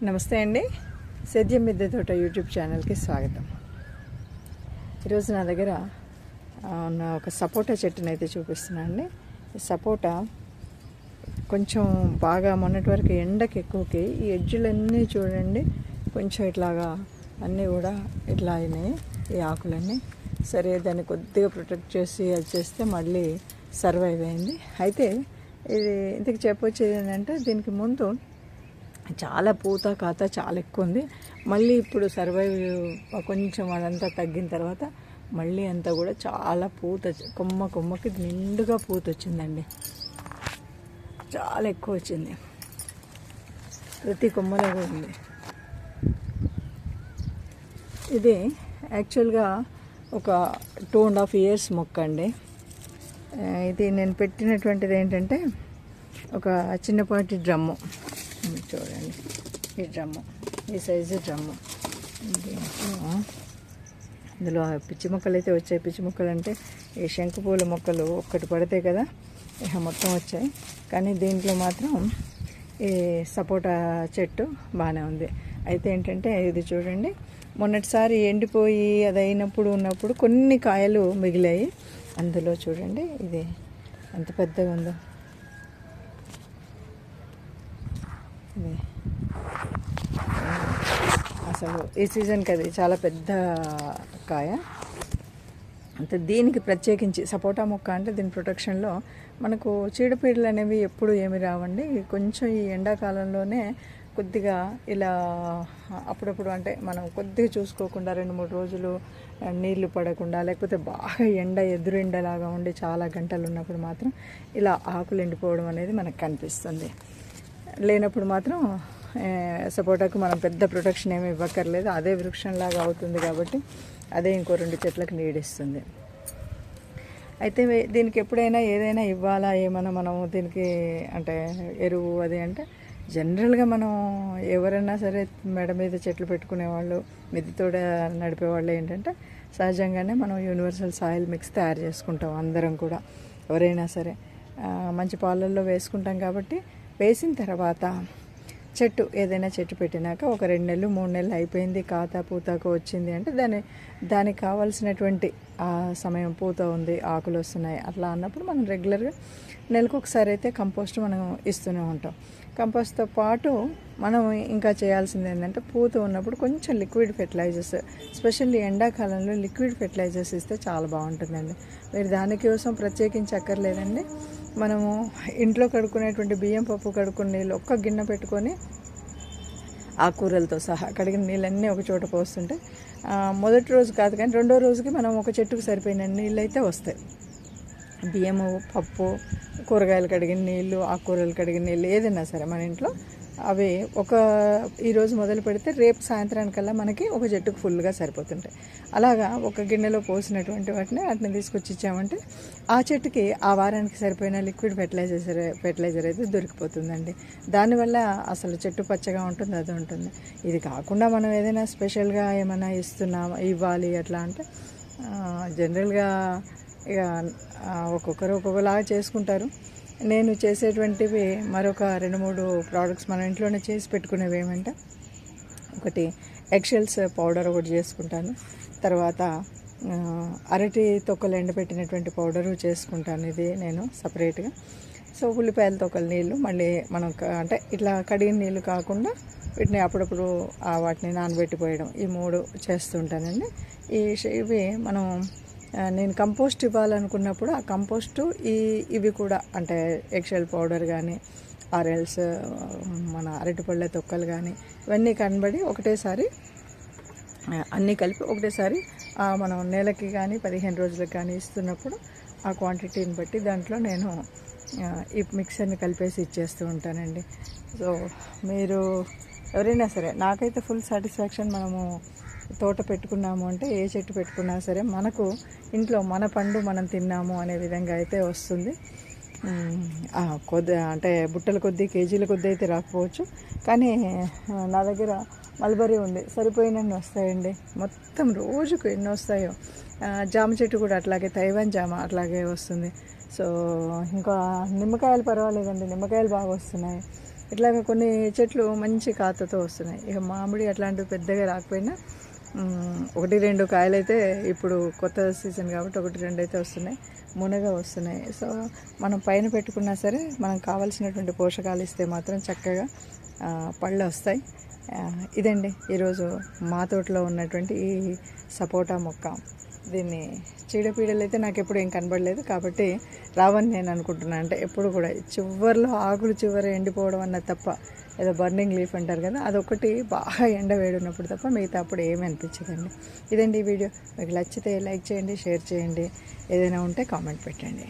నమస్తే అండి. సేద్యం మిద్దె తోట యూట్యూబ్ ఛానల్కి స్వాగతం. ఈరోజు నా దగ్గర ఉన్న ఒక సపోటా చెట్టుని అయితే చూపిస్తున్నాను అండి. ఈ సపోటా కొంచెం బాగా మొన్నటి వరకు ఎండకి ఎక్కువకి ఈ ఎడ్జులన్నీ చూడండి కొంచెం ఇట్లాగా అన్నీ కూడా ఇట్లా అయినాయి. ఈ ఆకులన్నీ సరే దాన్ని కొద్దిగా ప్రొటెక్ట్ చేసి అది చేస్తే మళ్ళీ సర్వైవ్ అయింది. అయితే ఇది ఇంతకు చెప్పొచ్చేది ఏంటంటే దీనికి ముందు చాలా పూత కాత చాలా ఎక్కువ ఉంది. మళ్ళీ ఇప్పుడు సర్వైవ్ కొంచెం అదంతా తగ్గిన తర్వాత మళ్ళీ అంతా కూడా చాలా పూత కొమ్మకి నిండుగా పూత వచ్చిందండి. చాలా ఎక్కువ వచ్చింది, ప్రతి కొమ్మలో కూడా ఉంది. ఇది యాక్చువల్గా ఒక 2.5 years మొక్క అండి. ఇది నేను పెట్టినటువంటిది ఏంటంటే ఒక చిన్నపాటి డ్రమ్ము చూడండి. ఈ డ్రమ్ము ఈ సైజు డ్రమ్ము, ఇందులో పిచ్చి మొక్కలు అయితే వచ్చాయి. పిచ్చి మొక్కలు అంటే ఈ శంకుపూల మొక్కలు ఒక్కటి పడితే కదా ఇక మొత్తం వచ్చాయి. కానీ దీంట్లో మాత్రం ఈ సపోటా చెట్టు బాగానే ఉంది. అయితే ఏంటంటే ఇది చూడండి, మొన్నటిసారి ఎండిపోయి అది అయినప్పుడు ఉన్నప్పుడు కొన్ని కాయలు మిగిలాయి. అందులో చూడండి ఇది ఎంత పెద్దగా ఉందో. అసలు ఈ సీజన్కి అది చాలా పెద్ద కాయ. అంటే దీనికి ప్రత్యేకించి సపోటా మొక్క అంటే దీని ప్రొటెక్షన్లో మనకు చీడపీడలు అనేవి ఎప్పుడు ఏమి రావండి. కొంచెం ఈ ఎండాకాలంలోనే కొద్దిగా ఇలా అప్పుడప్పుడు అంటే మనం కొద్దిగా చూసుకోకుండా 2-3 రోజులు నీళ్లు పడకుండా లేకపోతే బాగా ఎదురు ఎండలాగా ఉండి చాలా గంటలు ఉన్నప్పుడు మాత్రం ఇలా ఆకులు ఎండిపోవడం అనేది మనకు కనిపిస్తుంది. లేనప్పుడు మాత్రం సపోటాకు మనం పెద్ద ప్రొటెక్షన్ ఏమి ఇవ్వక్కర్లేదు. అదే వృక్షంలాగా అవుతుంది కాబట్టి అదే ఇంకో 2 చెట్లకు నీడిస్తుంది. అయితే దీనికి ఎప్పుడైనా ఏదైనా ఇవ్వాలా ఏమైనా మనం దీనికి అంటే ఎరువు అది అంటే జనరల్గా మనం ఎవరైనా సరే మెడ మీద చెట్లు పెట్టుకునేవాళ్ళు మిద్దెతోట నడిపేవాళ్ళు ఏంటంటే సహజంగానే మనం యూనివర్సల్ సాయిల్ మిక్స్ తయారు చేసుకుంటాం. అందరం కూడా ఎవరైనా సరే మంచి పాలల్లో వేసుకుంటాం. కాబట్టి వేసిన తర్వాత ఏదైనా చెట్టు పెట్టినాక ఒక 2 నెలలు 3 నెలలు అయిపోయింది, కాత పూతకు వచ్చింది అంటే దానికి కావాల్సినటువంటి ఆ సమయం పూత ఉంది, ఆకులు వస్తున్నాయి అట్లా అన్నప్పుడు మనం రెగ్యులర్గా నెలకు ఒకసారి అయితే కంపోస్ట్ మనం ఇస్తూనే ఉంటాం. కంపోస్ట్తో పాటు మనం ఇంకా చేయాల్సింది ఏంటంటే పూత ఉన్నప్పుడు కొంచెం లిక్విడ్ ఫెర్టిలైజర్స్, ఎస్పెషల్లీ ఎండాకాలంలో లిక్విడ్ ఫెర్టిలైజర్స్ ఇస్తే చాలా బాగుంటుందండి. మీరు దానికోసం ప్రత్యేకించి అక్కర్లేదండి. మనము ఇంట్లో కడుక్కునేటువంటి బియ్యం పప్పు కడుక్కునే నీళ్ళు ఒక్క గిన్నె పెట్టుకొని ఆకుకూరలతో సహా కడిగిన నీళ్ళన్నీ ఒక చోట పోస్తుంటే మొదటి రోజు కాదు కానీ 2వ రోజుకి మనం ఒక చెట్టుకు సరిపోయిన నీళ్ళు అయితే వస్తాయి. బియ్యము పప్పు కూరగాయలు కడిగిన నీళ్ళు ఆకుకూరలు కడిగిన నీళ్ళు ఏదైనా సరే మన ఇంట్లో అవి ఈరోజు మొదలు పెడితే రేపు సాయంత్రానికల్లా మనకి ఒక చెట్టుకు ఫుల్గా సరిపోతుంటాయి. అలాగా ఒక గిన్నెలో పోసినటువంటి వాటిని తీసుకొచ్చి ఇచ్చామంటే ఆ చెట్టుకి ఆ వారానికి సరిపోయిన లిక్విడ్ ఫెర్టిలైజర్ అయితే దొరికిపోతుందండి. దానివల్ల అసలు చెట్టు పచ్చగా ఉంటుంది, అది ఉంటుంది. ఇది కాకుండా మనం ఏదైనా స్పెషల్గా ఏమైనా ఇవ్వాలి అట్లా అంటే జనరల్గా ఇక ఒక్కొక్కరు ఒక్కొక్కలాగా చేసుకుంటారు. నేను చేసేటువంటివి మరొక 2-3 ప్రోడక్ట్స్ మన ఇంట్లోనే చేసి పెట్టుకునేవి ఏమంటే ఒకటి ఎగ్షెల్స్ పౌడర్ ఒకటి చేసుకుంటాను. తర్వాత అరటి తొక్కలు ఎండబెట్టినటువంటి పౌడరు చేసుకుంటాను. ఇది నేను సపరేట్గా. సో ఉల్లిపాయల తొక్కల నీళ్ళు మళ్ళీ మనం అంటే ఇట్లా కడిగిన నీళ్ళు కాకుండా వీటిని అప్పుడప్పుడు వాటిని నానబెట్టిపోయడం, ఈ 3 చేస్తుంటానండి. ఇవి మనం నేను కంపోస్ట్ ఇవ్వాలనుకున్నప్పుడు ఆ కంపోస్టు ఇవి కూడా అంటే ఎగ్షెల్ పౌడర్ కానీ ఆర్ఎల్స్ మన అరటిపళ్ళ తొక్కలు కానీ ఇవన్నీ కనబడి ఒకటేసారి అన్నీ కలిపి ఒకటేసారి మనం నెలకి కానీ 15 రోజులకు కానీ ఇస్తున్నప్పుడు ఆ క్వాంటిటీని బట్టి దాంట్లో నేను ఈ మిక్సర్ని కలిపేసి ఇచ్చేస్తూ ఉంటానండి. సో మీరు ఎవరైనా సరే నాకైతే ఫుల్ సాటిస్ఫాక్షన్. మనము తోట పెట్టుకున్నాము అంటే ఏ చెట్టు పెట్టుకున్నా సరే మనకు ఇంట్లో మన పండు మనం తిన్నాము అనే విధంగా అయితే వస్తుంది. అంటే బుట్టల కొద్దీ కేజీల కొద్దీ అయితే రాకపోవచ్చు, కానీ నా దగ్గర మల్బరీ ఉంది, సరిపోయినన్ని వస్తాయండి. మొత్తం రోజుకు ఎన్ని వస్తాయో. జామ చెట్టు కూడా అట్లాగే, తైవాన్ జామ అట్లాగే వస్తుంది. సో ఇంకా నిమ్మకాయలు పర్వాలేదండి, నిమ్మకాయలు బాగా వస్తున్నాయి. ఇట్లాగ కొన్ని చెట్లు మంచి కాతతో వస్తున్నాయి. ఇక మామిడి అట్లాంటివి పెద్దగా రాకపోయినా 1-2 కాయలు అయితే ఇప్పుడు కొత్త సీజన్ కాబట్టి 1-2 అయితే వస్తున్నాయి, మునగ వస్తున్నాయి. సో మనం పైన పెట్టుకున్నా సరే మనకు కావాల్సినటువంటి పోషకాలు ఇస్తే మాత్రం చక్కగా పళ్ళు వస్తాయి. ఇదండి ఈరోజు మా తోటలో ఉన్నటువంటి ఈ సపోటా మొక్క. దీన్ని చీడపీడలు అయితే నాకు ఎప్పుడు ఏం కనబడలేదు కాబట్టి రావని నేను అనుకుంటున్నాను. అంటే ఎప్పుడు కూడా చివర్లో ఆకులు చివర ఎండిపోవడం అన్నది తప్ప, ఏదో బర్నింగ్ లీఫ్ అంటారు కదా, అదొకటి బాగా ఎండ వేడినప్పుడు తప్ప మిగతా అప్పుడు ఏమీ అనిపించదండి. ఇదండి ఈ వీడియో. మీకు నచ్చితే లైక్ చేయండి, షేర్ చేయండి, ఏదైనా ఉంటే కామెంట్ పెట్టండి.